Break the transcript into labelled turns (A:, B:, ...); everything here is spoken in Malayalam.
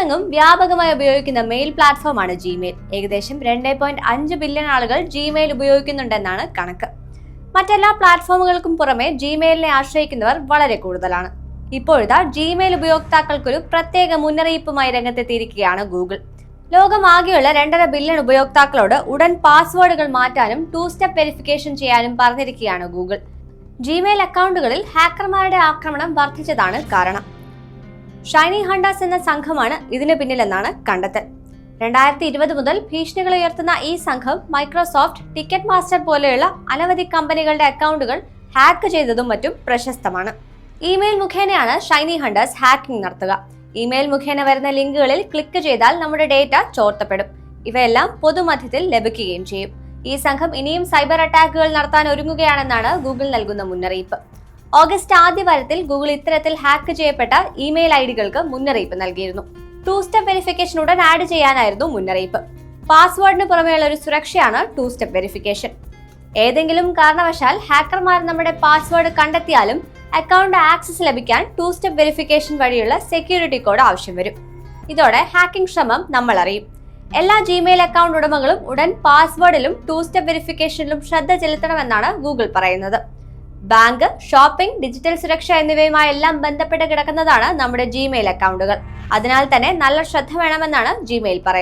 A: ലോകമെങ്ങും വ്യാപകമായി ഉപയോഗിക്കുന്ന മെയിൽ പ്ലാറ്റ്ഫോമാണ് ജിമെയിൽ. ഏകദേശം 2.5 ബില്യൺ ആളുകൾ ജിമെയിൽ ഉപയോഗിക്കുന്നുണ്ടെന്നാണ് കണക്ക്. മറ്റെല്ലാ പ്ലാറ്റ്ഫോമുകൾക്കും പുറമെ ജിമെയിലിനെ ആശ്രയിക്കുന്നവർ വളരെ കൂടുതലാണ്. ഇപ്പോഴത്തെ ജിമെയിൽ ഉപയോക്താക്കൾക്കൊരു പ്രത്യേക മുന്നറിയിപ്പുമായി രംഗത്തെത്തിയിരിക്കുകയാണ് ഗൂഗിൾ. ലോകമാകെയുള്ള 2.5 ബില്യൺ ഉപയോക്താക്കളോട് ഉടൻ പാസ്വേഡുകൾ മാറ്റാനും 2 സ്റ്റെപ്പ് വെരിഫിക്കേഷൻ ചെയ്യാനും പറഞ്ഞിരിക്കുകയാണ് ഗൂഗിൾ. ജിമെയിൽ അക്കൗണ്ടുകളിൽ ഹാക്കർമാരുടെ ആക്രമണം വർദ്ധിച്ചതാണ് കാരണം. ഷൈനി ഹണ്ടേഴ്സ് എന്ന സംഘമാണ് ഇതിന് പിന്നിലെന്നാണ് കണ്ടെത്തൽ. 2020 മുതൽ ഭീഷണികൾ ഉയർത്തുന്ന ഈ സംഘം മൈക്രോസോഫ്റ്റ്, ടിക്കറ്റ് മാസ്റ്റർ പോലെയുള്ള അനവധി കമ്പനികളുടെ അക്കൗണ്ടുകൾ ഹാക്ക് ചെയ്തതും മറ്റും പ്രശസ്തമാണ്. ഇമെയിൽ മുഖേനയാണ് ഷൈനി ഹണ്ടേഴ്സ് ഹാക്കിംഗ് നടത്തുക. ഇമെയിൽ മുഖേന വരുന്ന ലിങ്കുകളിൽ ക്ലിക്ക് ചെയ്താൽ നമ്മുടെ ഡേറ്റ ചോർത്തപ്പെടും. ഇവയെല്ലാം പൊതുമധ്യത്തിൽ ലഭിക്കുകയും ചെയ്യും. ഈ സംഘം ഇനിയും സൈബർ അറ്റാക്കുകൾ നടത്താൻ ഒരുങ്ങുകയാണെന്നാണ് ഗൂഗിൾ നൽകുന്ന മുന്നറിയിപ്പ്. ഓഗസ്റ്റ് ആദ്യവാരത്തിൽ ഗൂഗിൾ ഇത്തരത്തിൽ ഹാക്ക് ചെയ്യപ്പെട്ട ഇമെയിൽ ഐഡികൾക്ക് മുന്നറിയിപ്പ് നൽകിയിരുന്നു. 2 സ്റ്റെപ്പ് വെരിഫിക്കേഷൻ ഉടൻ ആഡ് ചെയ്യാനായിരുന്നു മുന്നറിയിപ്പ്. പാസ്വേഡിന് പുറമെയുള്ള ഒരു സുരക്ഷയാണ് 2 സ്റ്റെപ്പ് വെരിഫിക്കേഷൻ. ഏതെങ്കിലും കാരണവശാൽ ഹാക്കർമാർ നമ്മുടെ പാസ്വേഡ് കണ്ടെത്തിയാലും അക്കൗണ്ട് ആക്സസ് ലഭിക്കാൻ 2 സ്റ്റെപ്പ് വെരിഫിക്കേഷൻ വഴിയുള്ള സെക്യൂരിറ്റി കോഡ് ആവശ്യം വരും. ഇതോടെ ഹാക്കിംഗ് ശ്രമം നമ്മൾ അറിയും. എല്ലാ ജിമെയിൽ അക്കൗണ്ട് ഉടമകളും ഉടൻ പാസ്വേഡിലും 2 സ്റ്റെപ്പ് വെരിഫിക്കേഷനിലും ശ്രദ്ധ ചെലുത്തണമെന്നാണ് ഗൂഗിൾ പറയുന്നത്. ബാങ്ക്, ഷോപ്പിംഗ്, ഡിജിറ്റൽ സുരക്ഷ എന്നിവയുമായെല്ലാം ബന്ധപ്പെട്ട് കിടക്കുന്നതാണ് നമ്മുടെ ജിമെയിൽ അക്കൗണ്ടുകൾ. അതിനാൽ തന്നെ നല്ല ശ്രദ്ധ വേണമെന്നാണ് ജിമെയിൽ പറയുന്നത്.